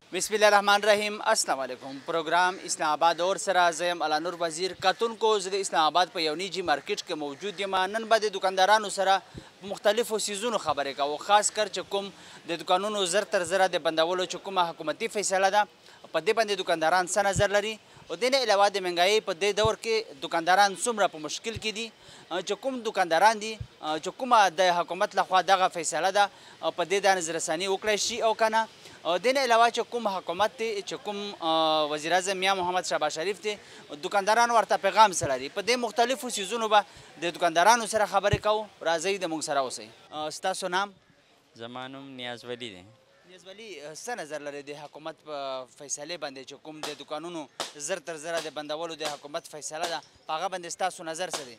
बिस्मिल्लाहिर्रहमानिर्रहीम अस्सलाम वालेकुम। प्रोग्राम इस्लामाबाद और सरा ज़यम अलानुर वज़ीर कतुन को ज़िले इस्लामाबाद पर यवनीजी मार्केट के मौजूद यमा नन बा द दुकानदारानू सरा मुख्तलिफो सीज़ोनू खबरें का वो खास कर चकुम द दुकानों ज़र तर ज़रा द बंदावलो चकुमा हुकूमती फैसला दा पदे बंदे दुकानदारान सा नज़र लरी और देने अलावा द महंगाई पर दे दौर के दुकानदारान सुमरा पर मुश्किल की दी चकुम दुकानदारान दी चकुमा द हुकूमत लखवा दगा फैसला दा पदे दा नजर रसानी उकड़शी औ कना देने अलावा चकुम हुकूमत चकुम वज़ीर आज़म मियाँ मोहम्मद शहबाज शरीफ थे दुकानदारान वार्ता पैगाम सरारी पदे मुख्तलिफो सीज़ोनू बा द दुकानदारान सरा खबरें काओ राज़ी द मुंग सरा ओसे स्तासो नाम ज़मानुम नियाज़ वली दे नियाज़ वली स नज़र लरे द हुकूमत फैसले बंदे चकुम द दुकानों ज़र तर ज़रा द बंदावलो द हुकूमत फैसला दा पागा बंदे स्तासो नज़र से दे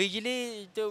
बिजली तो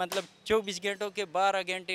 मतलब 24 घंटों के 12 घंटे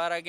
12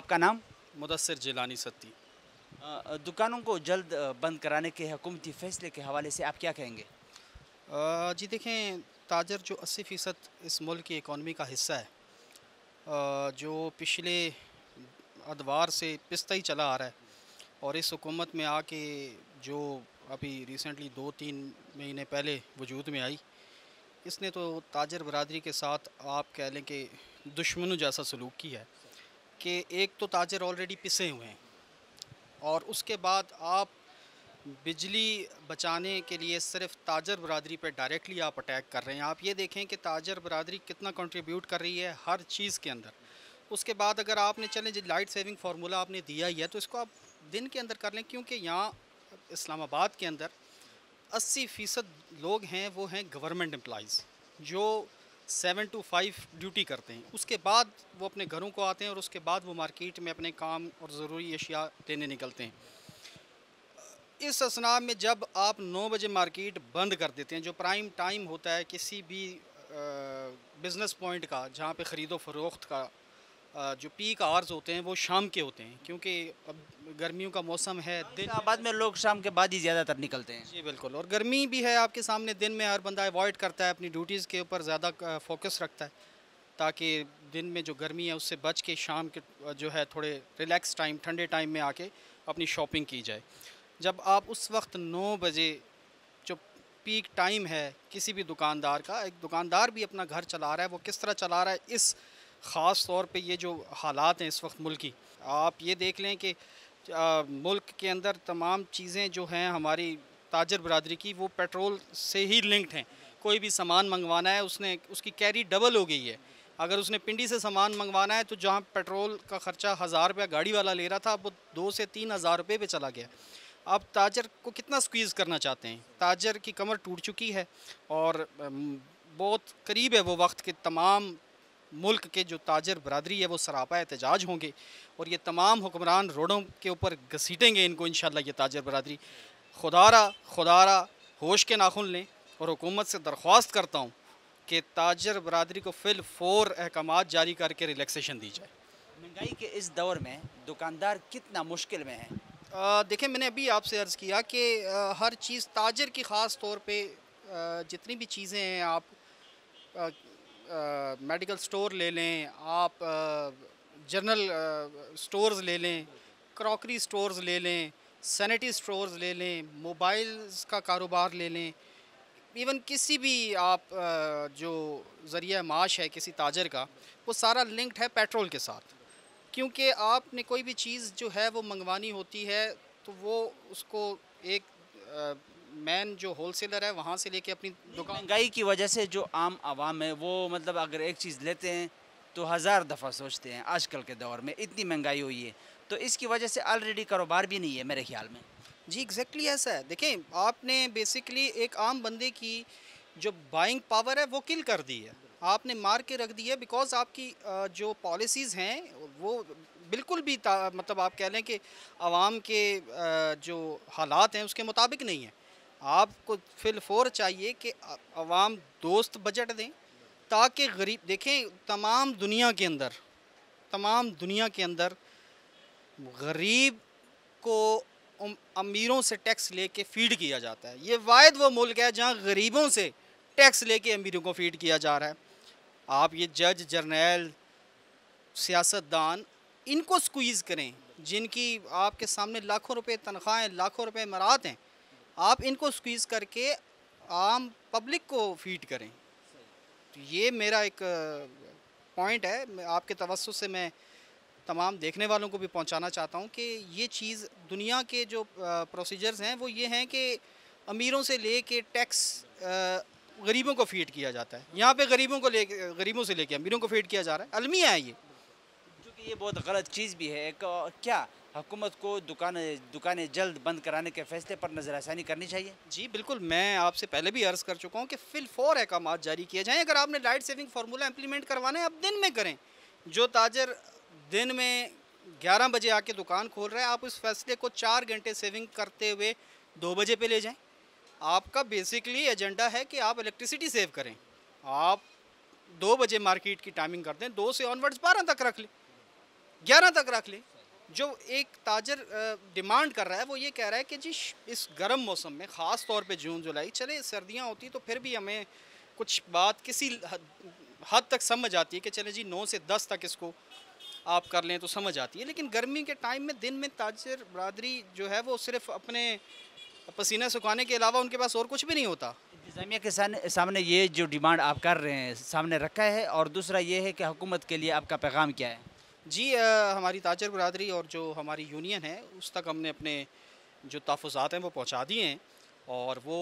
आपका नाम؟ मुदस्सिर जिलानी सत्ती। दुकानों को जल्द बंद कराने के हुकूमती फैसले के हवाले से आप क्या कहेंगे? जी देखें, ताजर जो 80% इस मुल्क की इकॉनमी का हिस्सा है, जो पिछले अदवार से पिसता ही चला आ रहा है और इस हुकूमत में आके जो अभी रिसेंटली 2-3 महीने पहले वजूद में आई, इसने तो ताजर बरादरी के साथ आप कह लें कि दुश्मनों जैसा सलूक किया है कि एक तो ताजर ऑलरेडी पिसे हुए हैं और उसके बाद आप बिजली बचाने के लिए सिर्फ ताजर बरादरी पर डायरेक्टली आप अटैक कर रहे हैं। आप ये देखें कि ताजर बरादरी कितना कंट्रीब्यूट कर रही है हर चीज़ के अंदर। उसके बाद अगर आपने चलें जो लाइट सेविंग फार्मूला आपने दिया ही है तो इसको आप दिन के अंदर कर लें, क्योंकि यहाँ इस्लामाबाद के अंदर 80% लोग हैं वो हैं गवर्नमेंट एम्प्लॉइज़ जो 7 to 5 ड्यूटी करते हैं। उसके बाद वो अपने घरों को आते हैं और उसके बाद वो मार्केट में अपने काम और ज़रूरी अशिया लेने निकलते हैं। इस असनाब में जब आप 9 बजे मार्केट बंद कर देते हैं, जो प्राइम टाइम होता है किसी भी बिज़नेस पॉइंट का, जहाँ पे ख़रीदो फरोख्त का जो पीक आवर्स होते हैं वो शाम के होते हैं, क्योंकि अब गर्मियों का मौसम है। दिन बाद में लोग शाम के बाद ही ज़्यादातर निकलते हैं। जी बिल्कुल, और गर्मी भी है आपके सामने। दिन में हर बंदा अवॉइड करता है, अपनी ड्यूटीज़ के ऊपर ज़्यादा फोकस रखता है ताकि दिन में जो गर्मी है उससे बच के शाम के जो है थोड़े रिलैक्स टाइम, ठंडे टाइम में आके अपनी शॉपिंग की जाए। जब आप उस वक्त 9 बजे जो पीक टाइम है किसी भी दुकानदार का, एक दुकानदार भी अपना घर चला रहा है, वो किस तरह चला रहा है, इस ख़ास तौर पे ये जो हालात हैं इस वक्त मुल्क की, आप ये देख लें कि मुल्क के अंदर तमाम चीज़ें जो हैं हमारी ताजर बरादरी की वो पेट्रोल से ही लिंक्ड हैं। कोई भी सामान मंगवाना है उसकी कैरी डबल हो गई है। अगर उसने पिंडी से सामान मंगवाना है तो जहाँ पेट्रोल का ख़र्चा 1000 रुपया गाड़ी वाला ले रहा था वो 2 से 3 हज़ार रुपये पे चला गया। अब ताजर को कितना स्क्वीज़ करना चाहते हैं? ताजर की कमर टूट चुकी है और बहुत करीब है वो वक्त के तमाम मुल्क के जो ताजर बरादरी है वो सरापा एहतजाज होंगे और ये तमाम हुक्मरान रोडों के ऊपर घसीटेंगे इनको इंशाल्लाह। ये ताजर बरादरी खुदारा होश के नाखुन लें और हुकूमत से दरख्वास्त करता हूँ कि ताजर बरादरी को फिल 4 अहकामात जारी करके रिलैक्सेशन दी जाए। महंगाई के इस दौर में दुकानदार कितना मुश्किल में है? देखें, मैंने अभी आपसे अर्ज़ किया कि हर चीज़ ताजर की ख़ास तौर पे जितनी भी चीज़ें हैं, आप मेडिकल स्टोर ले लें, आप जनरल स्टोर्स ले लें, क्रॉकरी स्टोर्स ले लें, सैनिटरी स्टोर्स ले लें, मोबाइल्स का कारोबार ले लें, इवन किसी भी आप जो ज़रिया माश है किसी ताजर का, वो सारा लिंक्ड है पेट्रोल के साथ। क्योंकि आपने कोई भी चीज़ जो है वो मंगवानी होती है तो वो उसको एक मैन जो होलसेलर है वहाँ से लेके अपनी दुकान। महंगाई की वजह से जो आम आवाम है वो मतलब अगर एक चीज़ लेते हैं तो 1000 दफ़ा सोचते हैं। आजकल के दौर में इतनी महंगाई हुई है तो इसकी वजह से ऑलरेडी कारोबार भी नहीं है मेरे ख्याल में। जी एग्जैक्टली ऐसा है। देखें, आपने बेसिकली एक आम बंदे की जो बाइंग पावर है वो किल कर दी है, आपने मार के रख दी है। बिकॉज आपकी जो पॉलिसीज़ हैं वो बिल्कुल भी मतलब आप कह लें कि आवाम के जो हालात हैं उसके मुताबिक नहीं है। आपको फिल 4 चाहिए कि आवाम दोस्त बजट दें ताकि गरीब, देखें तमाम दुनिया के अंदर गरीब को अमीरों से टैक्स लेके फीड किया जाता है। ये वाहिद वो मुल्क है जहाँ गरीबों से टैक्स लेके अमीरों को फीड किया जा रहा है। आप ये जज, जर्नैल, सियासतदान, इनको स्क्वीज़ करें जिनकी आपके सामने लाखों रुपए तनख्वाहें, लाखों रुपए मरात हैं, आप इनको स्क्वीज़ करके आम पब्लिक को फीड करें। तो ये मेरा एक पॉइंट है, आपके तवज्जुह से मैं तमाम देखने वालों को भी पहुंचाना चाहता हूं कि ये चीज़, दुनिया के जो प्रोसीजर्स हैं वो ये हैं कि अमीरों से ले के टैक्स गरीबों को फीड किया जाता है। यहाँ पे गरीबों से लेके अमीरों को फीड किया जा रहा है। अलमिया है ये, क्योंकि ये बहुत गलत चीज़ भी है। क्या हुकूमत को दुकानें जल्द बंद कराने के फैसले पर नज़रसानी करनी चाहिए? जी बिल्कुल, मैं आपसे पहले भी अर्ज़ कर चुका हूँ कि फिल फौर अहकाम जारी किए जाएँ। अगर आपने लाइट सेविंग फार्मूला इम्प्लीमेंट करवाना है, आप दिन में करें। जो ताजर दिन में 11 बजे आके दुकान खोल रहा है, आप उस फैसले को 4 घंटे सेविंग करते हुए 2 बजे पे ले जाएं। आपका बेसिकली एजेंडा है कि आप इलेक्ट्रिसिटी सेव करें। आप 2 बजे मार्केट की टाइमिंग कर दें, 2 से ऑनवर्ड्स 12 तक रख लें, 11 तक रख लें। जो एक ताजर डिमांड कर रहा है वो ये कह रहा है कि जी इस गर्म मौसम में, ख़ास तौर पे जून जुलाई, चले सर्दियाँ होती तो फिर भी हमें कुछ बात किसी हद तक समझ आती है कि चले जी 9 से 10 तक इसको आप कर लें तो समझ आती है। लेकिन गर्मी के टाइम में दिन में ताजर बरादरी जो है वो सिर्फ अपने पसीना सुखाने के अलावा उनके पास और कुछ भी नहीं होता। इंतज़ामिया के सामने ये जो डिमांड आप कर रहे हैं सामने रखा है, और दूसरा ये है कि हुकूमत के लिए आपका पैगाम क्या है? जी हमारी ताजर बरादरी और जो हमारी यूनियन है उस तक हमने अपने जो तहफ़्फ़ुज़ात हैं वो पहुंचा दिए हैं, और वो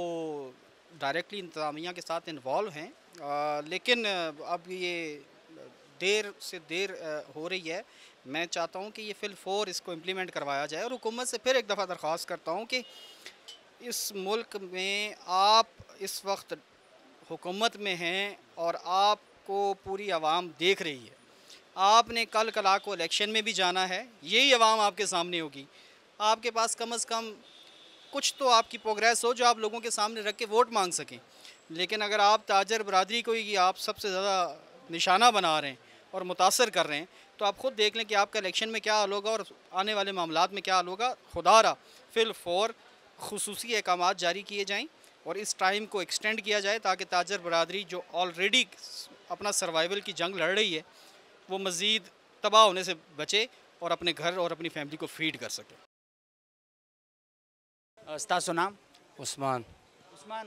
डायरेक्टली इंतज़ामिया के साथ इन्वॉल्व हैं। लेकिन अब ये देर से देर हो रही है। मैं चाहता हूँ कि ये फिल फौर इसको इम्प्लीमेंट करवाया जाए, और हुकूमत से फिर एक दफ़ा दरख्वास्त करता हूँ कि इस मुल्क में आप इस वक्त हुकूमत में हैं और आपको पूरी आवाम देख रही है। आपने कल कला को इलेक्शन में भी जाना है, यही आवाम आपके सामने होगी। आपके पास कम से कम कुछ तो आपकी प्रोग्रेस हो जो आप लोगों के सामने रख के वोट मांग सकें। लेकिन अगर आप ताजर बरादरी को ही आप सबसे ज़्यादा निशाना बना रहे हैं और मुतासर कर रहे हैं, तो आप ख़ुद देख लें कि आपका इलेक्शन में क्या हाल होगा और आने वाले मामलात में क्या हाल होगा। खुदारा फिल फौर खुसूसी अहकामात जारी किए जाएँ और इस टाइम को एक्सटेंड किया जाए, ताकि ताजर बरादरी जो ऑलरेडी अपना सर्वाइवल की जंग लड़ रही है वो मज़ीद तबाह होने से बचे और अपने घर और अपनी फैमिली को फीड कर सके। स्तासो नाम? उस्मान। उस्मान,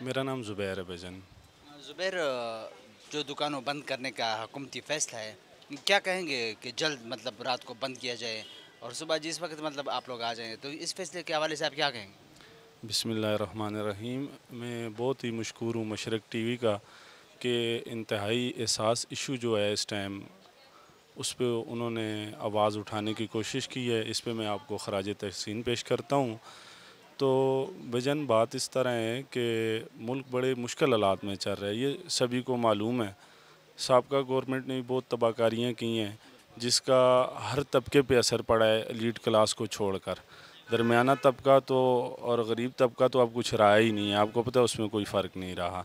मेरा नाम ज़ुबैर है भाईजान। ज़ुबैर, जो दुकानों बंद करने का हुकूमती फैसला है क्या कहेंगे कि जल्द मतलब रात को बंद किया जाए और सुबह जिस वक्त मतलब आप लोग आ जाएं, तो इस फैसले के हवाले से आप क्या कहेंगे? बिस्मिल्लाहिर्रहमानिर्रहीम। मैं बहुत ही मशकूर हूँ मशरक टीवी का कि इंतहाई एहसास इशू जो है इस टाइम उस पर उन्होंने आवाज़ उठाने की कोशिश की है। इस पर मैं आपको खराज तहसीन पेश करता हूँ। तो भाईजान बात इस तरह है कि मुल्क बड़े मुश्किल हालात में चल रहा है, ये सभी को मालूम है। साबका गवर्नमेंट ने भी बहुत तबाहकारियाँ की हैं जिसका हर तबके पे असर पड़ा है, एलीट क्लास को छोड़कर। दरमियाना तबका तो और गरीब तबका तो अब कुछ रहा ही नहीं है, आपको पता है उसमें कोई फ़र्क नहीं रहा।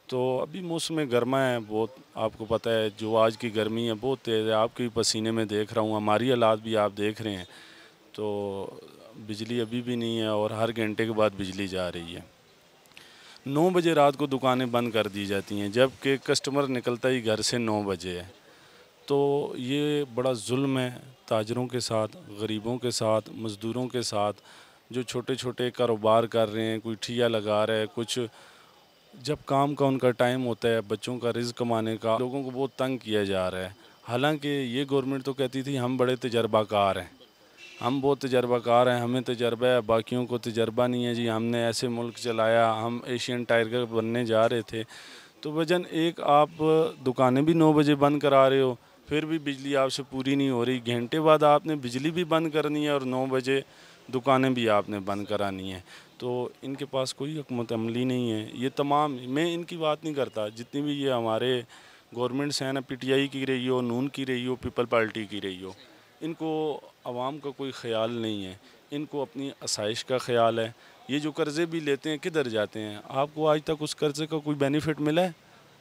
तो अभी मौसम गर्मा है बहुत, आपको पता है जो आज की गर्मी है बहुत तेज़ है, आपके भी पसीने में देख रहा हूँ, हमारी हालात भी आप देख रहे हैं। तो बिजली अभी भी नहीं है और हर घंटे के बाद बिजली जा रही है। 9 बजे रात को दुकानें बंद कर दी जाती हैं जबकि कस्टमर निकलता ही घर से 9 बजे है। तो ये बड़ा जुल्म है ताजरों के साथ, गरीबों के साथ, मज़दूरों के साथ, जो छोटे छोटे कारोबार कर रहे हैं, कोई ठिया लगा रहा है, कुछ जब काम का उनका टाइम होता है बच्चों का रिज़्क़ कमाने का, लोगों को बहुत तंग किया जा रहा है। हालांकि ये गवर्नमेंट तो कहती थी हम बड़े तजर्बाकार हैं, हम बहुत तजर्बाकार हैं, हमें तजर्बा है, बाकियों को तजर्बा नहीं है जी, हमने ऐसे मुल्क चलाया, हम एशियन टाइगर बनने जा रहे थे। तो वजन एक आप दुकानें भी 9 बजे बंद करा रहे हो, फिर भी बिजली आपसे पूरी नहीं हो रही। घंटे बाद आपने बिजली भी बंद करनी है और 9 बजे दुकानें भी आपने बंद करानी है। तो इनके पास कोई हुकूमत अमली नहीं है। ये तमाम, मैं इनकी बात नहीं करता, जितनी भी ये हमारे गवर्नमेंट्स हैं ना, PTI की रही हो, नून की रही हो, पीपल पार्टी की रही हो, इनको आवाम का कोई ख्याल नहीं है। इनको अपनी आसाइश का ख्याल है। ये जो कर्ज़े भी लेते हैं किधर जाते हैं? आपको आज तक उस कर्ज़े का कोई बेनिफिट मिला है?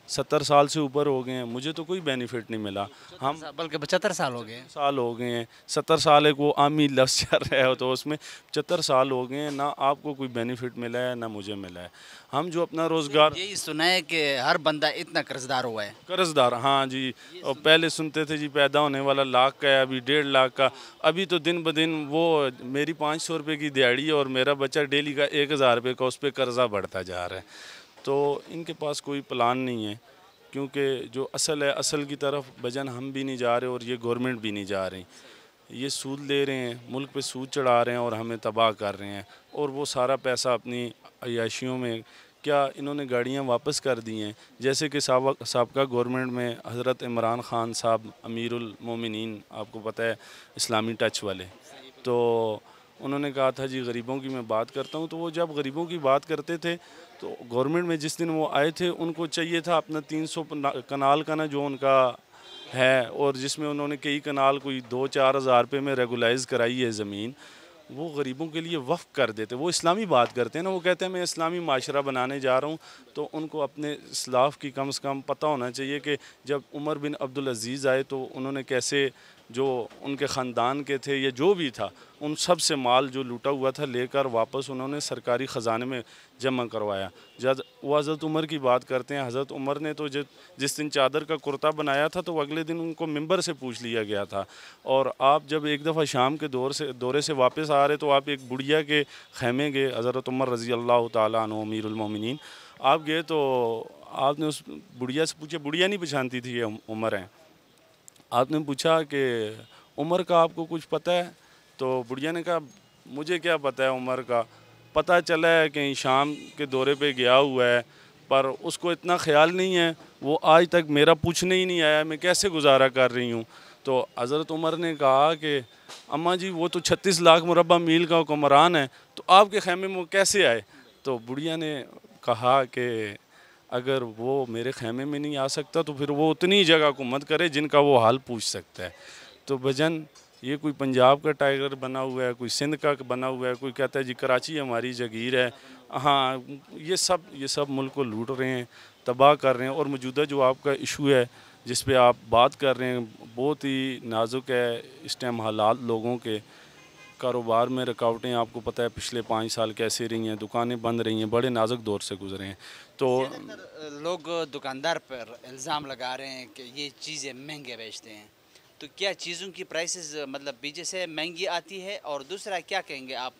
70 साल से ऊपर हो गए हैं, मुझे तो कोई बेनिफिट नहीं मिला। हम बल्कि 75 साल हो गए। साल हो गए हैं, 70 साल एक वो आमी लफ्ज़ चल रहा है, तो उसमें 75 साल हो गए हैं, ना आपको कोई बेनिफिट मिला है ना मुझे मिला है। हम जो अपना रोज़गार, यही सुना है कि हर बंदा इतना कर्जदार हुआ है। कर्जदार, हाँ जी। और पहले सुनते थे जी पैदा होने वाला लाख का है, अभी 1.5 लाख का। अभी तो दिन ब दिन वो मेरी 500 रुपये की दिहाड़ी और मेरा बच्चा डेली का 1000 रुपये का, उस पर कर्ज़ा बढ़ता जा रहा है। तो इनके पास कोई प्लान नहीं है, क्योंकि जो असल है, असल की तरफ भजन हम भी नहीं जा रहे और ये गवर्नमेंट भी नहीं जा रही। ये सूद ले रहे हैं, मुल्क पे सूद चढ़ा रहे हैं और हमें तबाह कर रहे हैं। और वो सारा पैसा अपनी अय्याशियों में, क्या इन्होंने गाड़ियाँ वापस कर दी हैं? जैसे कि साबका गवर्नमेंट में हज़रत इमरान ख़ान साहब अमीरुल मोमिनीन, आपको पता है, इस्लामी टच वाले, तो उन्होंने कहा था जी गरीबों की मैं बात करता हूँ। तो वो जब गरीबों की बात करते थे तो गवर्नमेंट में जिस दिन वो आए थे, उनको चाहिए था अपना 300 कनाल का ना, जो उनका है, और जिसमें उन्होंने कई कनाल कोई 2-4 हज़ार रुपये में रेगुलाइज़ कराई है ज़मीन, वो गरीबों के लिए वक्फ कर देते। वो इस्लामी बात करते हैं ना, वो कहते हैं मैं इस्लामी माशरा बनाने जा रहा हूँ। तो उनको अपने इस्लाफ की कम से कम पता होना चाहिए कि जब उमर बिन अब्दुल अज़ीज़ आए तो उन्होंने कैसे, जो उनके ख़ानदान के थे या जो भी था, उन सब से माल जो लूटा हुआ था लेकर वापस उन्होंने सरकारी ख़जाने में जमा करवाया। जब वो हज़रत उमर की बात करते हैं, हज़रत उमर ने तो जिस दिन चादर का कुर्ता बनाया था तो अगले दिन उनको मिंबर से पूछ लिया गया था। और आप जब एक दफ़ा शाम के दौरे से वापस आ रहे तो आप एक बुढ़िया के खैमे गए, हज़रत उमर रज़ी अल्लाह तआला अन्हु अमीरुल मोमिनीन, आप गए तो आपने उस बुढ़िया से पूछा, बुढ़िया नहीं पहचानती थी ये उमर हैं, आपने पूछा कि उमर का आपको कुछ पता है? तो बुढ़िया ने कहा मुझे क्या पता है उमर का, पता चला है कहीं शाम के दौरे पे गया हुआ है, पर उसको इतना ख्याल नहीं है, वो आज तक मेरा पूछने ही नहीं आया, मैं कैसे गुजारा कर रही हूँ। तो हज़रत उमर ने कहा कि अम्मा जी वो तो 36 लाख मुरब्बा मील का हुक्मरान है, तो आपके खैमे में वो कैसे आए? तो बुढ़िया ने कहा कि अगर वो मेरे खैमे में नहीं आ सकता तो फिर वो उतनी जगह हुकूमत करे जिनका वो हाल पूछ सकता है। तो भजन, ये कोई पंजाब का टाइगर बना हुआ है, कोई सिंध का बना हुआ है, कोई कहता है जी कराची हमारी जगीर है। हाँ, ये सब मुल्क को लूट रहे हैं, तबाह कर रहे हैं। और मौजूदा जो आपका इशू है जिस पे आप बात कर रहे हैं, बहुत ही नाजुक है इस टाइम हालात लोगों के। कारोबार में रुकावटें आपको पता है पिछले 5 साल कैसे रही हैं, दुकानें बंद रही हैं, बड़े नाजुक दौर से गुजरे हैं। तो लोग दुकानदार पर इल्ज़ाम लगा रहे हैं कि ये चीज़ें महंगे बेचते हैं, तो क्या चीज़ों की प्राइसेस मतलब बीजे से महंगी आती है? और दूसरा क्या कहेंगे आप,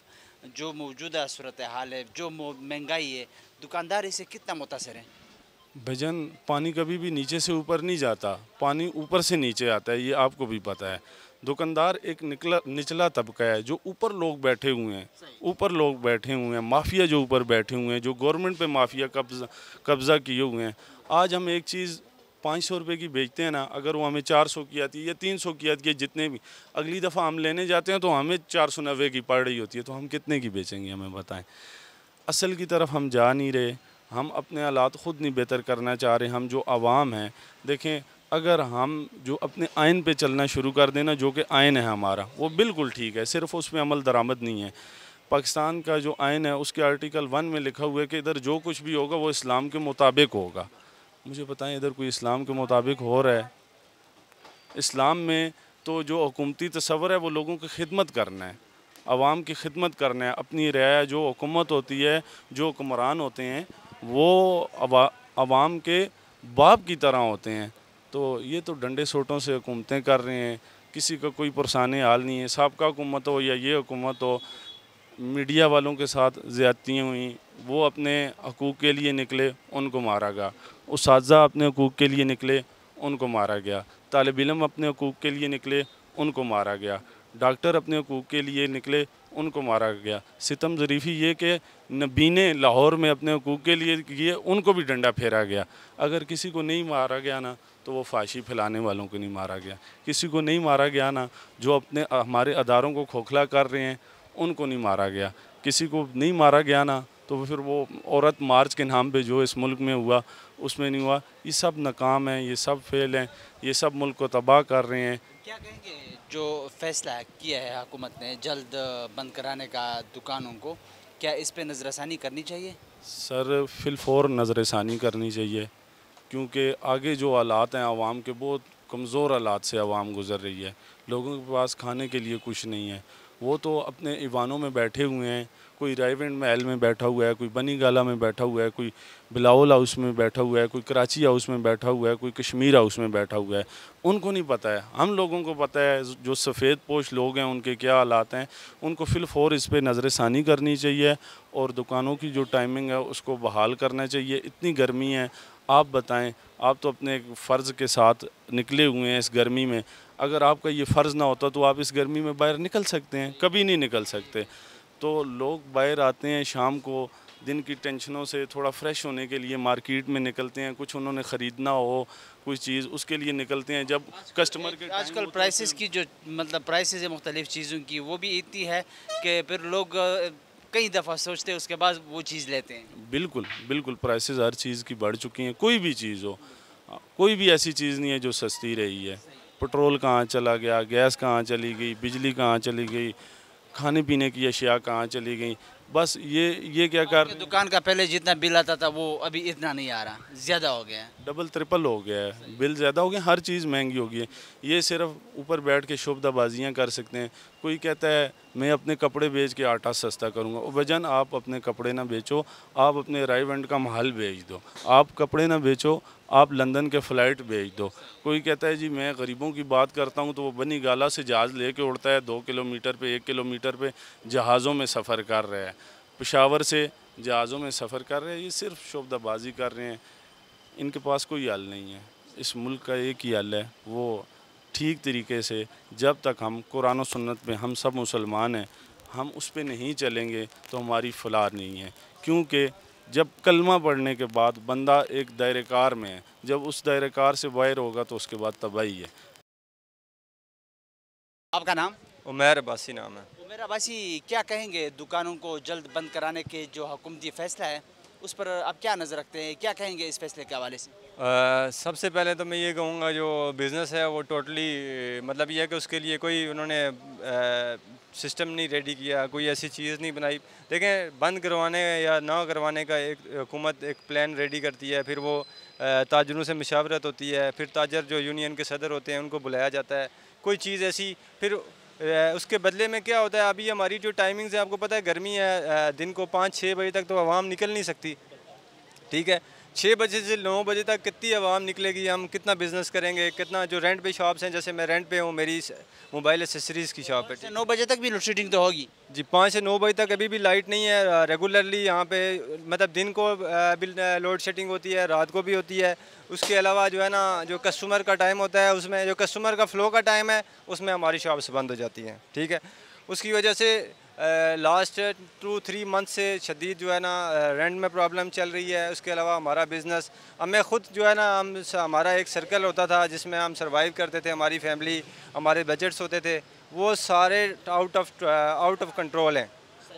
जो मौजूदा सूरत हाल है, जो महंगाई है, दुकानदार इससे कितना मुतासर है? भजन, पानी कभी भी नीचे से ऊपर नहीं जाता, पानी ऊपर से नीचे आता है, ये आपको भी पता है। दुकानदार एक निचला तबका है, जो ऊपर लोग बैठे हुए हैं, माफिया जो ऊपर बैठे हुए हैं, जो गवर्नमेंट पे माफिया कब्ज़ा किए हुए हैं। आज हम एक चीज़ 500 रुपये की बेचते हैं ना, अगर वो हमें 400 की आती है या 300 की आती है, जितने भी, अगली दफ़ा हम लेने जाते हैं तो हमें 490 की पड़ रही होती है, तो हम कितने की बेचेंगे, हमें बताएं। असल की तरफ हम जा नहीं रहे, हम अपने हालात ख़ुद नहीं बेहतर करना चाह रहे। हम जो आवाम हैं, देखें, अगर हम जो अपने आइन पे चलना शुरू कर देना, जो कि आइन है हमारा, वो बिल्कुल ठीक है, सिर्फ उस पर अमल दरामद नहीं है। पाकिस्तान का जो आइन है उसके आर्टिकल 1 में लिखा हुआ है कि इधर जो कुछ भी होगा वो इस्लाम के मुताबिक होगा। मुझे बताएं, इधर कोई इस्लाम के मुताबिक हो रहा है? इस्लाम में तो जो हुकूमती तस्वर है वो लोगों की खिदमत करना है, आवाम की खिदमत करना है। अपनी राय, जो हुकूमत होती है, जो हुक्मरान होते हैं, वो आवाम के बाप की तरह होते हैं। तो ये तो डंडे सोटों से हुकूमतें कर रहे हैं, किसी का कोई पुरसाने हाल नहीं है। साबका हुकूमत हो या ये हुकूमत हो, मीडिया वालों के साथ ज़्यादतियाँ हुई, वो अपने हकूक़ के लिए निकले, उनको मारा गया। उस्ताज़ा अपने हकूक़ के लिए निकले, उनको मारा गया। तालिब इल्म अपने हकूक़ के लिए निकले, उनको मारा गया। डॉक्टर अपने हकूक़ के लिए निकले, उनको मारा गया। सितम ज़रीफ़ी ये कि नबीने लाहौर में अपने हकूक़ के लिए किए, उनको भी डंडा फेरा गया। अगर किसी को नहीं मारा गया ना, तो वो फाशी फैलाने वालों को नहीं मारा गया। किसी को नहीं मारा गया ना, जो अपने हमारे अदारों को खोखला कर रहे हैं उनको नहीं मारा गया। किसी को नहीं मारा गया ना, तो फिर वो औरत मार्च के नाम पे जो इस मुल्क में हुआ उसमें नहीं हुआ। ये सब नाकाम हैं, ये सब फेल हैं, ये सब मुल्क को तबाह कर रहे हैं। क्या कहेंगे जो फैसला किया है हुकूमत ने जल्द बंद कराने का दुकानों को, क्या इस पे नज़रसानी करनी चाहिए? सर फिलफौर नज़रसानी करनी चाहिए, क्योंकि आगे जो हालात हैं आवाम के, बहुत कमज़ोर हालात से आवाम गुज़र रही है। लोगों के पास खाने के लिए कुछ नहीं है। वो तो अपने ईवानों में बैठे हुए हैं, कोई रायवेंड महल में बैठा हुआ है, कोई बनी गाला में बैठा हुआ है, कोई बिलावल हाउस में बैठा हुआ है, कोई कराची हाउस में बैठा हुआ है, कोई कश्मीर हाउस में बैठा हुआ है। उनको नहीं पता है, हम लोगों को पता है। जो सफ़ेद पोश लोग हैं उनके क्या हालात हैं, उनको फिलफौर इस पर नज़रसानी करनी चाहिए और दुकानों की जो टाइमिंग है उसको बहाल करना चाहिए। इतनी गर्मी है, आप बताएं, आप तो अपने फ़र्ज़ के साथ निकले हुए हैं इस गर्मी में। अगर आपका ये फ़र्ज़ ना होता तो आप इस गर्मी में बाहर निकल सकते हैं? कभी नहीं निकल सकते। तो लोग बाहर आते हैं शाम को, दिन की टेंशनों से थोड़ा फ्रेश होने के लिए मार्केट में निकलते हैं, कुछ उन्होंने ख़रीदना हो कोई चीज़, उसके लिए निकलते हैं। जब कस्टमर के आजकल प्राइसेस की जो मतलब प्राइसेस है मुख्तलिफ़ चीज़ों की, वो भी इतनी है कि फिर लोग कई दफ़ा सोचते हैं उसके बाद वो चीज़ लेते हैं। बिल्कुल बिल्कुल, प्राइसेस हर चीज़ की बढ़ चुकी हैं। कोई भी चीज़ हो, कोई भी ऐसी चीज़ नहीं है जो सस्ती रही है। पेट्रोल कहाँ चला गया, गैस कहाँ चली गई, बिजली कहाँ चली गई, खाने पीने की अशिया कहाँ चली गई। बस ये क्या कर रहे हैं, दुकान का पहले जितना बिल आता था वो अभी इतना नहीं आ रहा, ज़्यादा हो गया है। डबल ट्रिपल हो गया है, बिल ज़्यादा हो गया, हर चीज़ महंगी हो गई है। ये सिर्फ ऊपर बैठ के शोबदाबाजियाँ कर सकते हैं। कोई कहता है मैं अपने कपड़े बेच के आटा सस्ता करूँगा, वजन आप अपने कपड़े ना बेचो, आप अपने रायवेंड का महल बेच दो। आप कपड़े ना बेचो, आप लंदन के फ़्लाइट भेज दो। कोई कहता है जी मैं गरीबों की बात करता हूँ, तो वो बनी गाला से जहाज़ लेके उड़ता है, 2 किलोमीटर पे 1 किलोमीटर पे जहाज़ों में सफ़र कर रहा है, पेशावर से जहाज़ों में सफ़र कर रहे हैं। ये सिर्फ शोबदाबाजी कर रहे हैं, इनके पास कोई हल नहीं है। इस मुल्क का एक ही हल है, वो ठीक तरीके से जब तक हम कुरान और सुन्नत में, हम सब मुसलमान हैं, हम उस पर नहीं चलेंगे तो हमारी फलाह नहीं है। क्योंकि जब कलमा पढ़ने के बाद बंदा एक दायरेकार में है, जब उस दायरेकार से बाहर होगा तो उसके बाद तबाही है। आपका नाम? उमैर अब्बासी नाम है। उमैर अब्बासी, क्या कहेंगे दुकानों को जल्द बंद कराने के जो हुकूमती फ़ैसला है उस पर आप क्या नज़र रखते हैं? क्या कहेंगे इस फैसले के हवाले से? सबसे पहले तो मैं ये कहूँगा जो बिज़नेस है वो टोटली मतलब ये है कि उसके लिए कोई उन्होंने सिस्टम नहीं रेडी किया, कोई ऐसी चीज़ नहीं बनाई। देखें, बंद करवाने या ना करवाने का एक हुकूमत एक प्लान रेडी करती है, फिर वो ताजरों से मशावरत होती है, फिर ताजर जो यूनियन के सदर होते हैं उनको बुलाया जाता है। कोई चीज़ ऐसी फिर उसके बदले में क्या होता है, अभी हमारी जो टाइमिंग्स है आपको पता है, गर्मी है, दिन को 5-6 बजे तक तो आवाम निकल नहीं सकती, ठीक है। 6 बजे से 9 बजे तक कितनी आवाम निकलेगी, हम कितना बिज़नेस करेंगे, कितना जो रेंट पे शॉप्स हैं, जैसे मैं रेंट पे हूँ, मेरी मोबाइल एसेसरीज़ की शॉप है। 9 बजे तक भी लोड शेडिंग तो होगी जी, 5 से 9 बजे तक अभी भी लाइट नहीं है रेगुलरली यहाँ पे, मतलब दिन को लोड शेडिंग होती है, रात को भी होती है। उसके अलावा जो है ना, जो कस्टमर का टाइम होता है उसमें, जो कस्टमर का फ़्लो का टाइम है उसमें हमारी शॉप्स बंद हो जाती हैं, ठीक है। उसकी वजह से लास्ट 2-3 मंथ से शदीद जो है ना रेंट में प्रॉब्लम चल रही है। उसके अलावा हमारा बिज़नेस, अब मैं ख़ुद जो है ना, हमारा एक सर्कल होता था जिसमें हम सर्वाइव करते थे, हमारी फैमिली, हमारे बजट्स होते थे, वो सारे आउट ऑफ कंट्रोल हैं।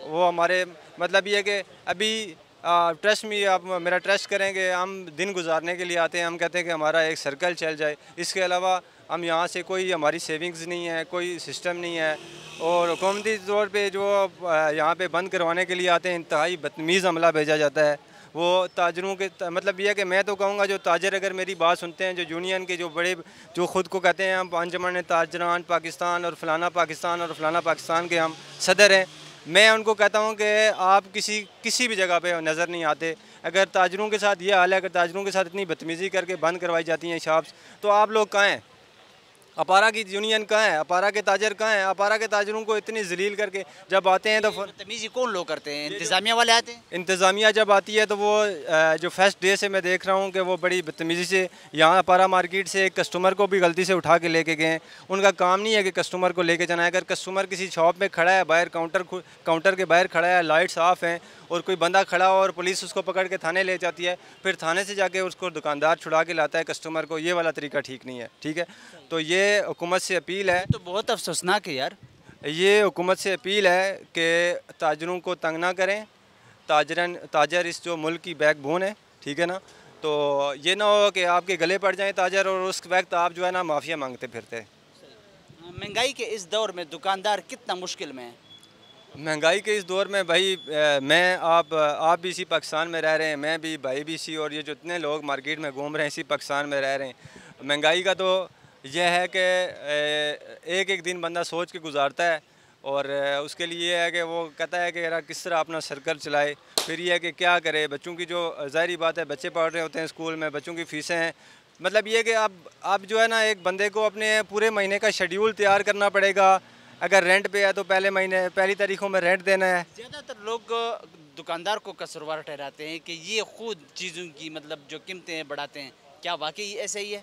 वो हमारे मतलब ये है कि अभी ट्रस्ट में, आप मेरा ट्रस्ट करेंगे, हम दिन गुजारने के लिए आते हैं, हम कहते हैं कि हमारा एक सर्कल चल जाए। इसके अलावा हम यहाँ से कोई हमारी सेविंग्स नहीं है, कोई सिस्टम नहीं है। और हुकूमती तौर पे जो यहाँ पे बंद करवाने के लिए आते हैं, इंतहाई बदतमीज़ हमला भेजा जाता है। वो ताजरों के मतलब ये है कि मैं तो कहूँगा जो ताजर अगर मेरी बात सुनते हैं, जो यूनियन के जो बड़े, जो ख़ुद को कहते हैं हम अंजुमन ताजरान पाकिस्तान और फ़लाना पाकिस्तान और फ़लाना पाकिस्तान के हम सदर हैं, मैं उनको कहता हूँ कि आप किसी भी जगह पे नज़र नहीं आते। अगर ताजरों के साथ ये हाल है, अगर ताजरों के साथ इतनी बदतमीज़ी करके बंद करवाई जाती हैं शॉप्स, तो आप लोग कहाँ हैं? अपारा की यूनियन कहाँ है, अपारा के ताजर कहाँ हैं? अपारा के ताजरों को इतनी जलील करके जब आते हैं तो तमीज़ी कौन लोग करते हैं? इंतज़ामिया वाले आते हैं? इंतज़ामिया जब आती है तो वो जो फर्स्ट डे से मैं देख रहा हूँ कि वो बड़ी बदतमीज़ी से यहाँ अपारा मार्केट से एक कस्टमर को भी गलती से उठा के लेके गए। उनका काम नहीं है कि कस्टमर को लेके जाना है। अगर कस्टमर किसी शॉप में खड़ा है, बाहर काउंटर के बाहर खड़ा है, लाइट्स ऑफ हैं और कोई बंदा खड़ा हो और पुलिस उसको पकड़ के थाने ले जाती है, फिर थाने से जाके उसको दुकानदार छुड़ा के लाता है कस्टमर को, ये वाला तरीका ठीक नहीं है। ठीक है, तो ये हुकूमत से अपील है। तो बहुत अफसोसनाक है यार। ये हुकूमत से अपील है कि ताजरों को तंग ना करें। ताजर इस जो मुल्क की बैकबोन है, ठीक है ना, तो ये ना हो कि आपके गले पड़ जाएं ताजर और उस वक्त आप जो है ना माफिया मांगते फिरते। महंगाई के इस दौर में दुकानदार कितना मुश्किल में है? महंगाई के इस दौर में भाई मैं आप भी इसी पाकिस्तान में रह रहे हैं, मैं भी, भाई भी इसी, और ये जितने लोग मार्केट में घूम रहे हैं इसी पाकिस्तान में रह रहे हैं। महंगाई का तो यह है कि एक एक दिन बंदा सोच के गुजारता है और उसके लिए ये है कि वो कहता है कि यार किस तरह अपना सर्कल चलाए। फिर ये है कि क्या करे, बच्चों की जो ज़ाहिरी बात है बच्चे पढ़ रहे होते हैं स्कूल में, बच्चों की फ़ीसें हैं। मतलब ये कि अब जो है ना एक बंदे को अपने पूरे महीने का शेड्यूल तैयार करना पड़ेगा। अगर रेंट पे है तो पहली तारीखों में रेंट देना है। ज़्यादातर लोग दुकानदार को कसूरवार ठहराते हैं कि ये खुद चीज़ों की मतलब जो कीमतें बढ़ाते हैं। क्या वाकई ऐसा ही है?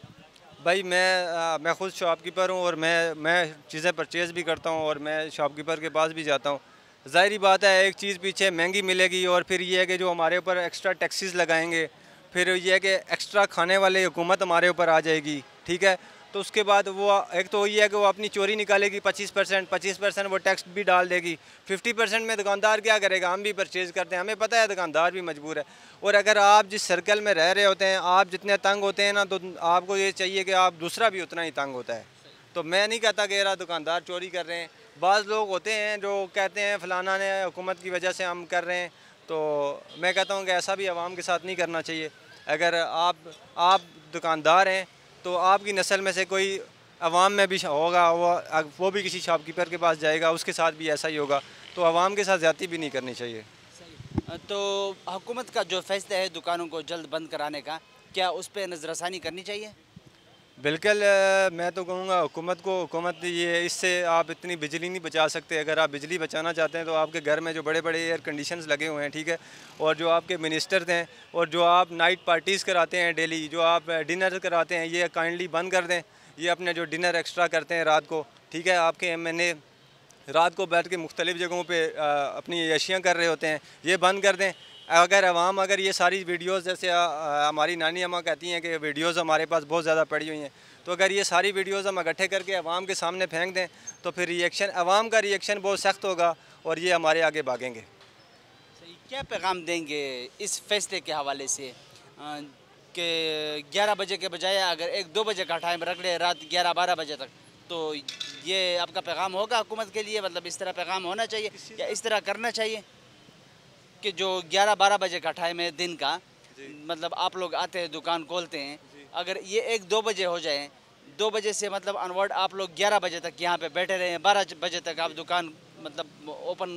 भाई मैं खुद शॉपकीपर हूँ और मैं चीज़ें परचेज़ भी करता हूँ और मैं शॉपकीपर के पास भी जाता हूँ। ज़ाहिरी बात है एक चीज़ पीछे महंगी मिलेगी और फिर ये है कि जो हमारे ऊपर एक्स्ट्रा टैक्सेस लगाएंगे, फिर ये है कि एक्स्ट्रा खाने वाले हुकूमत हमारे ऊपर आ जाएगी। ठीक है, तो उसके बाद वो एक तो ये है कि वो अपनी चोरी निकालेगी 25% वो टैक्स भी डाल देगी। 50% में दुकानदार क्या करेगा? हम भी परचेज़ करते हैं, हमें पता है दुकानदार भी मजबूर है। और अगर आप जिस सर्कल में रह रहे होते हैं, आप जितने तंग होते हैं ना, तो आपको ये चाहिए कि आप दूसरा भी उतना ही तंग होता है। तो मैं नहीं कहता कि यार दुकानदार चोरी कर रहे हैं। बाज़ लोग होते हैं जो कहते हैं फ़लाना ने हुकूमत की वजह से हम कर रहे हैं, तो मैं कहता हूँ कि ऐसा भी आवाम के साथ नहीं करना चाहिए। अगर आप दुकानदार हैं तो आपकी नस्ल में से कोई अवाम में भी होगा, वो भी किसी शॉपकीपर के पास जाएगा, उसके साथ भी ऐसा ही होगा। तो अवाम के साथ ज़्यादती भी नहीं करनी चाहिए। तो हुकूमत का जो फैसला है दुकानों को जल्द बंद कराने का, क्या उस पर नज़रसानी करनी चाहिए? बिल्कुल, मैं तो कहूँगा हुकूमत ये इससे आप इतनी बिजली नहीं बचा सकते। अगर आप बिजली बचाना चाहते हैं तो आपके घर में जो बड़े बड़े एयर कंडीशंस लगे हुए हैं, ठीक है, और जो आपके मिनिस्टर हैं और जो आप नाइट पार्टीज़ कराते हैं डेली, जो आप डिनर कराते हैं, ये काइंडली बंद कर दें। ये अपने जो डिनर एक्स्ट्रा करते हैं रात को, ठीक है, आपके MNA रात को बैठ के मुख्तलिफ़ जगहों पर अपनी अशियाँ कर रहे होते हैं, ये बंद कर दें। अगर ये सारी वीडियोस, जैसे हमारी नानी अम्मा कहती हैं कि वीडियोस हमारे पास बहुत ज़्यादा पड़ी हुई हैं, तो अगर ये सारी वीडियोस हम इकट्ठे करके अवाम के सामने फेंक दें तो फिर अवाम का रिएक्शन बहुत सख्त होगा और ये हमारे आगे भागेंगे। सही, क्या पैगाम देंगे इस फैसले के हवाले से कि 11 बजे के बजाय अगर 1-2 बजे का टाइम रख ले, रात 11-12 बजे तक, तो ये आपका पैगाम होगा हुकूमत के लिए? मतलब इस तरह पैगाम होना चाहिए या इस तरह करना चाहिए कि जो 11-12 बजे का टाइम है दिन का, मतलब आप लोग आते हैं दुकान खोलते हैं, अगर ये 1-2 बजे हो जाए, 2 बजे से मतलब अनवर्ड आप लोग 11 बजे तक यहाँ पे बैठे रहें, 12 बजे तक आप दुकान मतलब ओपन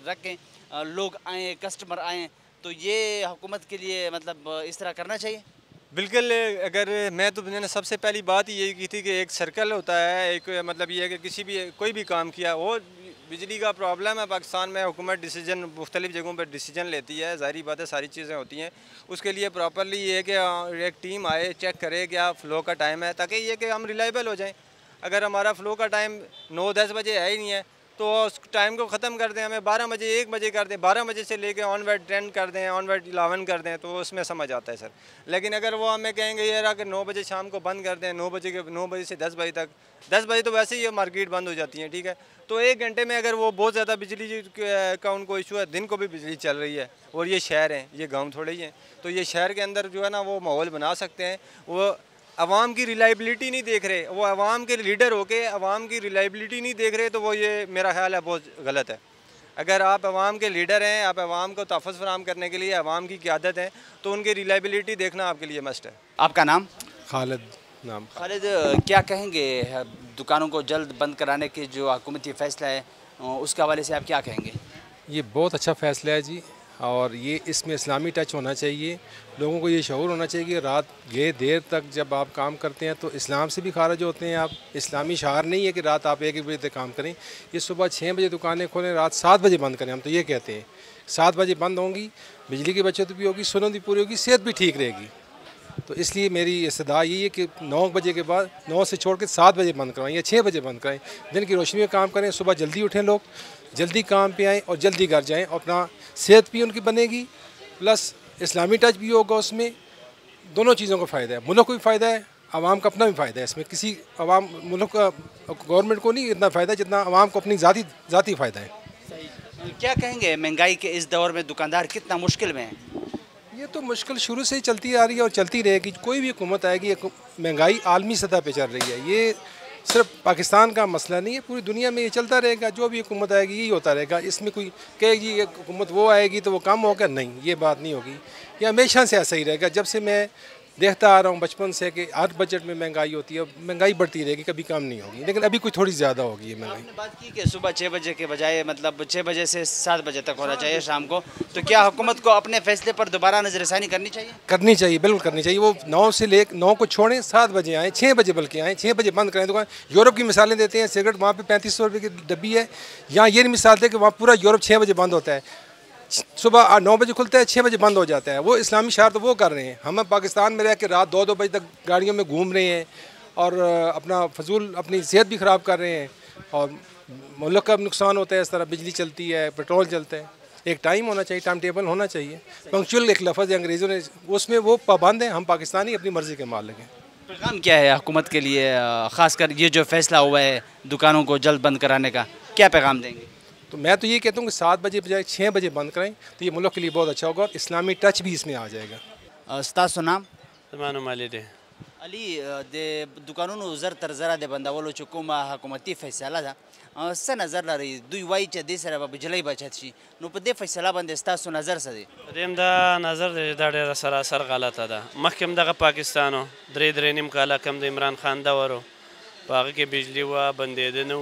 रखें, लोग आएँ, कस्टमर आएँ, तो ये हुकूमत के लिए मतलब इस तरह करना चाहिए? बिल्कुल, अगर मैं तो मैंने सबसे पहली बात ही यही की थी कि एक सर्कल होता है, एक मतलब ये है कि कोई भी काम किया वो बिजली का प्रॉब्लम है पाकिस्तान में, हुकूमत डिसीजन मुख्तलिफ़ जगहों पर डिसीजन लेती है, ज़ाहिर बात है सारी चीज़ें होती हैं। उसके लिए प्रॉपरली ये है कि एक टीम आए, चेक करे क्या फ़्लो का टाइम है, ताकि ये कि हम रिलायबल हो जाएं। अगर हमारा फ़्लो का टाइम 9-10 बजे है ही नहीं है तो उस टाइम को ख़त्म कर दें, हमें 12 बजे 1 बजे कर दें, 12 बजे से लेके ऑनवर्ड 10 कर दें, ऑनवर्ड 11 कर दें, तो उसमें समझ आता है सर। लेकिन अगर वो हमें कहेंगे यार अगर 9 बजे शाम को बंद कर दें, 9 बजे से 10 बजे तक, 10 बजे तो वैसे ही मार्केट बंद हो जाती है, ठीक है, तो 1 घंटे में अगर वो बहुत ज़्यादा बिजली का उनको इशू है, दिन को भी बिजली चल रही है, और ये शहर हैं, ये गाँव थोड़े ही हैं, तो ये शहर के अंदर जो है ना वो माहौल बना सकते हैं। वो अवाम की रिलायबिलिटी नहीं देख रहे, वो अवाम के लीडर होके अवाम की रिलायबिलिटी नहीं देख रहे, तो वो ये मेरा ख्याल है बहुत गलत है। अगर आप अवाम के लीडर हैं, आप अवाम को तहफ़्फ़ुज़ फराहम करने के लिए अवाम की क़यादत है, तो उनकी रिलायबिलिटी देखना आपके लिए मस्ट है। आपका नाम? खालिद नाम। खालिद, क्या कहेंगे दुकानों को जल्द बंद कराने के जो हुकूमती फ़ैसला है उसके हवाले से आप क्या कहेंगे? ये बहुत अच्छा फ़ैसला है जी। और ये इसमें इस्लामी टच होना चाहिए। लोगों को ये शऊर होना चाहिए कि रात देर तक जब आप काम करते हैं तो इस्लाम से भी खारिज होते हैं आप। इस्लामी शार नहीं है कि रात आप 1 बजे तक काम करें। ये सुबह 6 बजे दुकानें खोलें, रात 7 बजे बंद करें। हम तो ये कहते हैं 7 बजे बंद होंगी, बिजली की बचत भी होगी, सुनत भी पूरी होगी, सेहत भी ठीक रहेगी। तो इसलिए मेरी इस्तदा यही है कि 9 बजे के बाद 9 से छोड़ के 7 बजे बंद करवाएं या 6 बजे बंद कराएं। दिन की रोशनी में काम करें, सुबह जल्दी उठें, लोग जल्दी काम पे आएँ और जल्दी घर जाएँ। अपना सेहत भी उनकी बनेगी, प्लस इस्लामी टच भी होगा उसमें। दोनों चीज़ों का फ़ायदा है, मुल्क को भी फ़ायदा है, आवाम का अपना भी फ़ायदा है। इसमें किसी आवाम मुल्क का गवर्नमेंट को नहीं इतना फ़ायदा जितना आवाम को अपनी ज़ाती फ़ायदा है। क्या कहेंगे, महंगाई के इस दौर में दुकानदार कितना मुश्किल में है? ये तो मुश्किल शुरू से ही चलती आ रही है और चलती रहेगी। कोई भी हुकूमत आएगी, महंगाई आलमी सतह पे चल रही है। ये सिर्फ पाकिस्तान का मसला नहीं है, पूरी दुनिया में ये चलता रहेगा। जो भी हुकूमत आएगी यही होता रहेगा। इसमें कोई कहेगी ये हुकूमत वो आएगी तो वो कम होगा, नहीं, ये बात नहीं होगी। ये हमेशा से ऐसा ही रहेगा। जब से मैं देखता आ रहा हूँ बचपन से कि हर बजट में महंगाई होती है, महंगाई बढ़ती रहेगी, कभी कम नहीं होगी। लेकिन अभी कोई थोड़ी ज़्यादा होगी ये महंगाई। आपने बात की कि सुबह 6 बजे के बजाय मतलब 6 बजे से 7 बजे तक होना चाहिए शाम को, तो क्या हुकूमत को अपने फैसले पर दोबारा नज़रसानी करनी चाहिए? करनी चाहिए, बिल्कुल करनी चाहिए। वो 9 को छोड़ें, 7 बजे आएँ, 6 बजे बल्कि आएँ, 6 बजे बंद करें दुकान। यूरोप की मिसालें देते हैं, सिगरेट वहाँ पे 3500 रुपये की डब्बी है। यहाँ ये नहीं मिसाल दे कि वहाँ पूरा यूरोप 6 बजे बंद होता है, सुबह 9 बजे खुलता है, 6 बजे बंद हो जाता है। वो इस्लामी शार तो वो कर रहे हैं। हम पाकिस्तान में रह के रात 2-2 बजे तक गाड़ियों में घूम रहे हैं और अपना फजूल अपनी सेहत भी ख़राब कर रहे हैं और मुल्क का नुकसान होता है। इस तरह बिजली चलती है, पेट्रोल चलता है। एक टाइम होना चाहिए, टाइम टेबल होना चाहिए। पंक्चुअल एक लफ्ज़ है अंग्रेज़ों ने, उसमें वो पाबंद हैं। हम पाकिस्तानी अपनी मर्ज़ी के मालिक हैं। पैगाम क्या है हुकूमत के लिए, ख़ासकर ये जो फैसला हुआ है दुकानों को जल्द बंद कराने का, क्या पैगाम देंगे? तो मैं तो ये कहता हूँ कि 7 बजे बजाय 6 बजे बंद कराएं तो ये मुल्क के लिए बहुत अच्छा होगा और इस्लामी टच भी इसमें आ जाएगा। उस्ताद नाम मालूम अली दे दुकानों ज़र तर ज़रा दे बंदावलो जो कोमा हुकूमती फैसला था स नज़र लरी दुई वाई च दे सर बिजली बचत शी नो पे दे फैसला बंद उस्ताद नज़र से देम दा नज़र दे दा सरासर गलत था। महकम दगा पाकिस्तानो द्रे निम काला कम दे इमरान खान दा वरो बाकी के बिजली वा बंदे देनु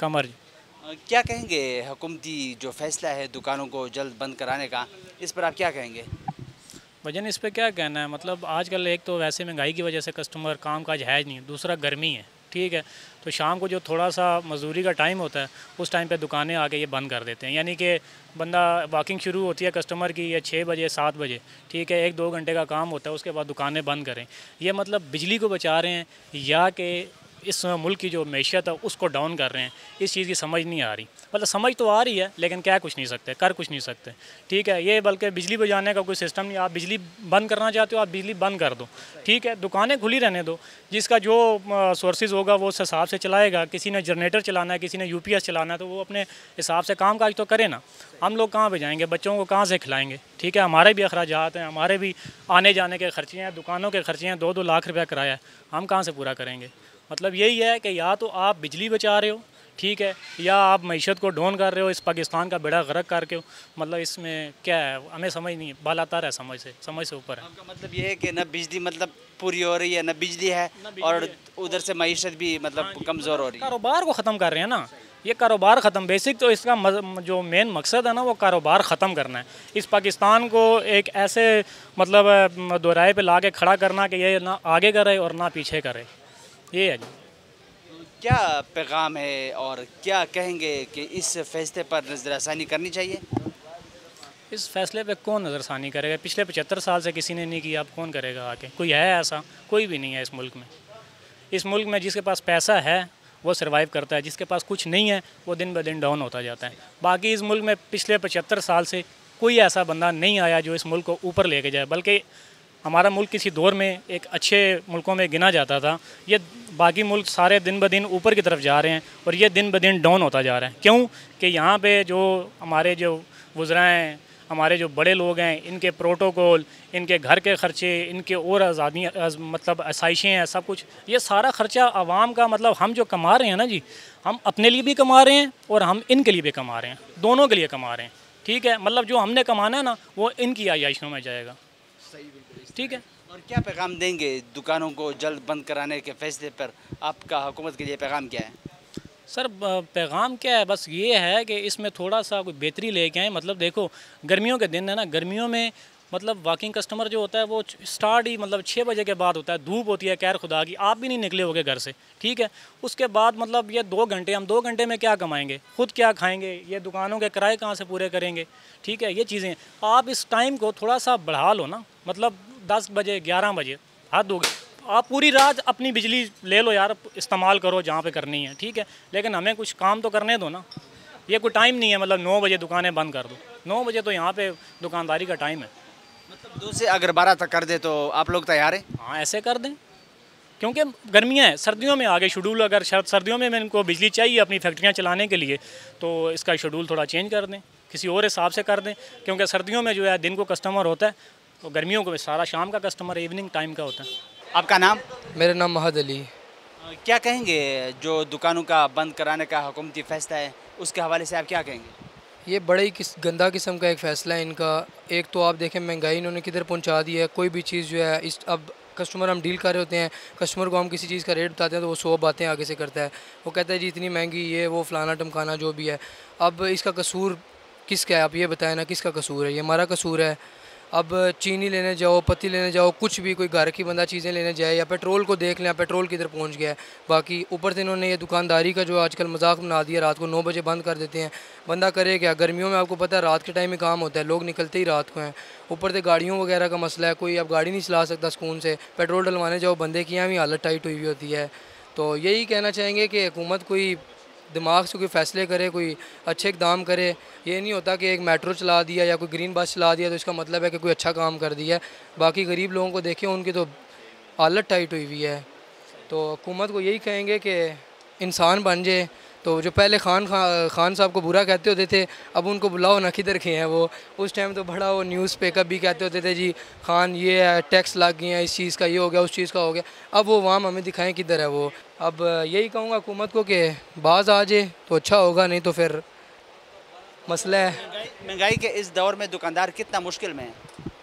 कमर जी. क्या कहेंगे हुकूमती जो फैसला है दुकानों को जल्द बंद कराने का, इस पर आप क्या कहेंगे? भजन इस पर क्या कहना है, मतलब आजकल एक तो वैसे महंगाई की वजह से कस्टमर काम काज है नहीं, दूसरा गर्मी है, ठीक है. तो शाम को जो थोड़ा सा मजदूरी का टाइम होता है उस टाइम पे दुकानें आके ये बंद कर देते हैं. यानी कि बंदा वॉकिंग शुरू होती है कस्टमर की या 6 बजे 7 बजे, ठीक है, 1-2 घंटे का काम होता है, उसके बाद दुकानें बंद करें. ये मतलब बिजली को बचा रहे हैं या कि इस मुल्क की जो मैशियत है उसको डाउन कर रहे हैं, इस चीज़ की समझ नहीं आ रही। मतलब समझ तो आ रही है लेकिन क्या कुछ नहीं सकते, कर कुछ नहीं सकते। ठीक है, ये बल्कि बिजली बचाने का कोई सिस्टम नहीं। आप बिजली बंद करना चाहते हो, आप बिजली बंद कर दो, ठीक है, दुकानें खुली रहने दो, जिसका जो सोर्सेज होगा वो उस हिसाब से चलाएगा। किसी ने जनरेटर चलाना है, किसी ने UPS चलाना है, तो वो अपने हिसाब से काम काज तो करे ना। हम लोग कहाँ पे जाएंगे, बच्चों को कहाँ से खिलाएंगे? ठीक है, हमारे भी अखराजात हैं, हमारे भी आने जाने के खर्चे हैं, दुकानों के खर्चे हैं, 2-2 लाख रुपया किराया है, हम कहाँ से पूरा करेंगे? मतलब यही है कि या तो आप बिजली बचा रहे हो, ठीक है, या आप मीशत को डाउन कर रहे हो, इस पाकिस्तान का बेड़ा गर्क करके हो। मतलब इसमें क्या है, हमें समझ नहीं, बालातर है समझ से ऊपर है। आपका मतलब ये है कि न बिजली मतलब पूरी हो रही है, न बिजली है, और उधर से मईशत भी मतलब कमज़ोर हो रही है। कारोबार को ख़त्म कर रहे हैं ना, ये कारोबार ख़त्म। बेसिक तो इसका जो मेन मकसद है ना, वो कारोबार ख़त्म करना है। इस पाकिस्तान को एक ऐसे मतलब दोराहे पे ला के खड़ा करना कि ये ना आगे करे और ना पीछे करे, ये है जी। क्या पैगाम है और क्या कहेंगे कि इस फैसले पर नज़रसानी करनी चाहिए? इस फैसले पे कौन नज़रसानी करेगा? पिछले 75 साल से किसी ने नहीं किया, अब कौन करेगा आके? कोई है ऐसा? कोई भी नहीं है इस मुल्क में। इस मुल्क में जिसके पास पैसा है वो सर्वाइव करता है, जिसके पास कुछ नहीं है वो दिन ब दिन डाउन होता जाता है। बाकी इस मुल्क में पिछले 75 साल से कोई ऐसा बंदा नहीं आया जो इस मुल्क को ऊपर लेके जाए, बल्कि हमारा मुल्क किसी दौर में एक अच्छे मुल्कों में गिना जाता था। ये बाकी मुल्क सारे दिन ब दिन ऊपर की तरफ जा रहे हैं और ये दिन ब दिन डाउन होता जा रहा है। क्यों? कि यहाँ पे जो हमारे जो वुज़रा हैं, हमारे जो बड़े लोग हैं, इनके प्रोटोकॉल, इनके घर के ख़र्चे, इनके और आज़ादी मतलब आसाइशें हैं, सब कुछ, ये सारा ख़र्चा आवाम का, मतलब हम जो कमा रहे हैं ना जी, हम अपने लिए भी कमा रहे हैं और हम इनके लिए भी कमा रहे हैं, दोनों के लिए कमा रहे हैं। ठीक है, मतलब जो हमने कमाना है ना वो इनकी आयाइशों में जाएगा। ठीक है, और क्या पैगाम देंगे दुकानों को जल्द बंद कराने के फैसले पर? आपका हुकूमत के लिए पैगाम क्या है? सर पैगाम क्या है, बस ये है कि इसमें थोड़ा सा कोई बेहतरी लेके आए। मतलब देखो गर्मियों के दिन है ना, गर्मियों में मतलब वॉकिंग कस्टमर जो होता है वो स्टार्ट ही मतलब 6 बजे के बाद होता है। धूप होती है खैर खुदा की, आप भी नहीं निकले होगे घर से, ठीक है। उसके बाद मतलब ये 2 घंटे, हम 2 घंटे में क्या कमाएंगे, खुद क्या खाएंगे, ये दुकानों के किराए कहाँ से पूरे करेंगे? ठीक है, ये चीज़ें आप इस टाइम को थोड़ा सा बढ़ा लो ना, मतलब 10 बजे 11 बजे हद होगी। आप पूरी रात अपनी बिजली ले लो यार, इस्तेमाल करो जहाँ पे करनी है, ठीक है, लेकिन हमें कुछ काम तो करने दो ना। ये कोई टाइम नहीं है मतलब 9 बजे दुकानें बंद कर दो, 9 बजे तो यहाँ पे दुकानदारी का टाइम है। मतलब 2 से अगर 12 तक कर दे तो आप लोग तैयार हैं? हाँ ऐसे कर दें, क्योंकि गर्मियाँ हैं। सर्दियों में आगे शेड्यूल, अगर सर्दियों में इनको बिजली चाहिए अपनी फैक्ट्रियाँ चलाने के लिए तो इसका शेड्यूल थोड़ा चेंज कर दें, किसी और हिसाब से कर दें, क्योंकि सर्दियों में जो है दिन को कस्टमर होता है, तो गर्मियों को सारा शाम का कस्टमर इवनिंग टाइम का होता है। आपका नाम? मेरा नाम महद अली। क्या कहेंगे जो दुकानों का बंद कराने का हुकूमती फैसला है उसके हवाले से आप क्या कहेंगे? ये बड़े ही गंदा किस्म का एक फ़ैसला है इनका। एक तो आप देखें महंगाई इन्होंने किधर पहुंचा दी है। कोई भी चीज़ जो है इस अब कस्टमर हम डील कर रहे होते हैं, कस्टमर को हम किसी चीज़ का रेट बताते हैं तो वो 100 बातें आगे से करता है। वो कहता है जी इतनी महंगी, ये वो फलाना टमकाना जो भी है। अब इसका कसूर किसका है, आप ये बताएं ना, किसका कसूर है? ये हमारा कसूर है। अब चीनी लेने जाओ, पत्ती लेने जाओ, कुछ भी कोई घर की बंदा चीज़ें लेने जाए, या पेट्रोल को देख लें, पेट्रोल किधर पहुंच गया है। बाकी ऊपर से इन्होंने ये दुकानदारी का जो आजकल मजाक बना दिया, रात को 9 बजे बंद कर देते हैं। बंदा करे क्या? गर्मियों में आपको पता है रात के टाइम में काम होता है, लोग निकलते ही रात को हैं। ऊपर से गाड़ियों वगैरह का मसला है, कोई अब गाड़ी नहीं चला सकता सुकून से। पेट्रोल डलवाने जाओ, बंदे की यहाँ भी हालत टाइट हुई होती है। तो यही कहना चाहेंगे कि हुकूमत कोई दिमाग से कोई फ़ैसले करे, कोई अच्छे इकदाम करे। ये नहीं होता कि एक मेट्रो चला दिया या कोई ग्रीन बस चला दिया तो इसका मतलब है कि कोई अच्छा काम कर दिया है। बाकी गरीब लोगों को देखें, उनकी तो हालत टाइट हुई हुई है। तो हुकूमत को यही कहेंगे कि इंसान बन जाए। तो जो पहले खान साहब को बुरा कहते होते थे, अब उनको बुलाओ ना, किधर गए हैं वो? उस टाइम तो बड़ा वो न्यूज़ पे कभी कहते होते थे जी खान ये है, टैक्स लग गए हैं, इस चीज़ का ये हो गया, उस चीज़ का हो गया। अब वो वाम हमें दिखाएं किधर है वो। अब यही कहूँगा हुकूमत को कि बाज़ आ जाए तो अच्छा होगा, नहीं तो फिर मसला है। महंगाई के इस दौर में दुकानदार कितना मुश्किल में है?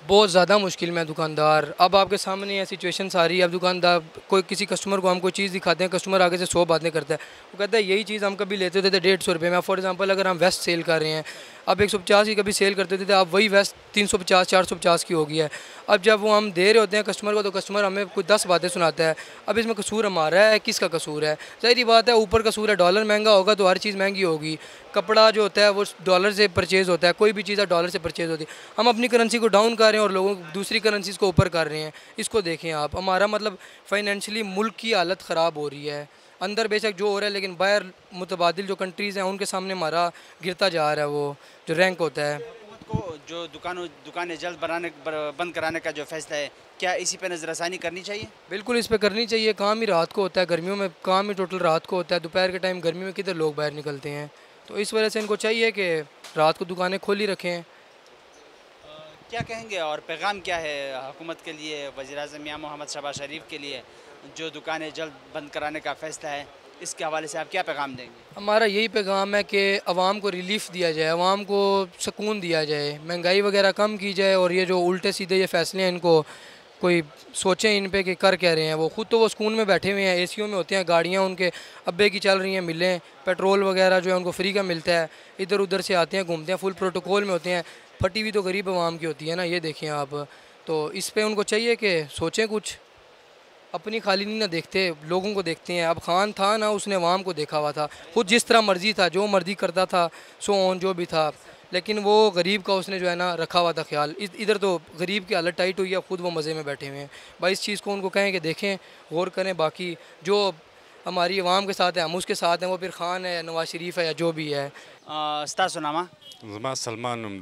बहुत ज़्यादा मुश्किल में है दुकानदार। अब आपके सामने ये सिचुएशन सारी है। अब दुकानदार कोई किसी कस्टमर को हम कोई चीज़ दिखाते हैं, कस्टमर आगे से 100 बातें करता है। वो कहता है यही चीज़ हम कभी लेते थे 150 रुपये में। फॉर एग्जांपल अगर हम वेस्ट सेल कर रहे हैं, अब 150 की कभी सेल करते थे, अब वही वेस्ट 350-450 की हो गई है। अब जब वो हम दे रहे होते हैं कस्टमर को तो कस्टमर हमें कोई 10 बातें सुनाता है। अब इसमें कसूर हमारा है, किसका कसूर है? ज़ाहिर बात है ऊपर कसूर है। डॉलर महंगा होगा तो हर चीज़ महंगी होगी। कपड़ा जो होता है वो डॉलर से परचेज़ होता है, कोई भी चीज़ डॉलर से परचेज़ होती है। हम अपनी करेंसी को डाउन कर रहे हैं और लोगों दूसरी करेंसीज़ को ऊपर कर रहे हैं। इसको देखें आप, हमारा मतलब फाइनेंशियली मुल्क की हालत ख़राब हो रही है। अंदर बेशक जो हो रहा है, लेकिन बाहर मुतबादिल जो कंट्रीज़ हैं उनके सामने हमारा गिरता जा रहा है वो जो रैंक होता है। हुकूमत को जो दुकानें जल्द बंद कराने का जो फैसला है, क्या इसी पे नज़रसानी करनी चाहिए? बिल्कुल इस पे करनी चाहिए। काम ही रात को होता है, गर्मियों में काम ही टोटल रात को होता है। दोपहर के टाइम गर्मी में किधर लोग बाहर निकलते हैं, तो इस वजह से इनको चाहिए कि रात को दुकानें खोली रखें। क्या कहेंगे और पैगाम क्या है हुकूमत के लिए, वज़ीर-ए-आज़म मियां मोहम्मद शहबाज शरीफ के लिए, जो दुकानें जल्द बंद कराने का फ़ैसला है, इसके हवाले से आप क्या पैगाम देंगे? हमारा यही पैगाम है कि आवाम को रिलीफ़ दिया जाए, आवाम को सुकून दिया जाए, महंगाई वगैरह कम की जाए, और ये जो उल्टे सीधे ये फ़ैसले हैं इनको कोई सोचें इन पे कि कर क्या रहे हैं। वो ख़ुद तो वो सुकून में बैठे हुए हैं, एसीओ में होते हैं, गाड़ियाँ उनके अब्बे की चल रही हैं, मिलें, पेट्रोल वगैरह जो है उनको फ्री का मिलता है, इधर उधर से आते हैं, घूमते हैं, फुल प्रोटोकॉल में होते हैं। फटी हुई तो गरीब आवाम की होती है ना, ये देखें आप। तो इस पे उनको चाहिए कि सोचें कुछ, अपनी खाली नहीं ना देखते, लोगों को देखते हैं। अब खान था ना, उसने अवाम को देखा हुआ था, खुद जिस तरह मर्ज़ी था, जो मर्ज़ी करता था, सो ऑन जो भी था, लेकिन वो गरीब का उसने जो है ना रखा हुआ था ख्याल। इधर तो गरीब की हालत टाइट हुई है, खुद वो मज़े में बैठे हुए हैं। भाई इस चीज़ को उनको कहें कि देखें, गौर करें। बाकी जो हमारी आवाम के साथ है हम उसके साथ हैं, वो फिर खान है, नवाज शरीफ है या जो भी है। सुनामा सलमान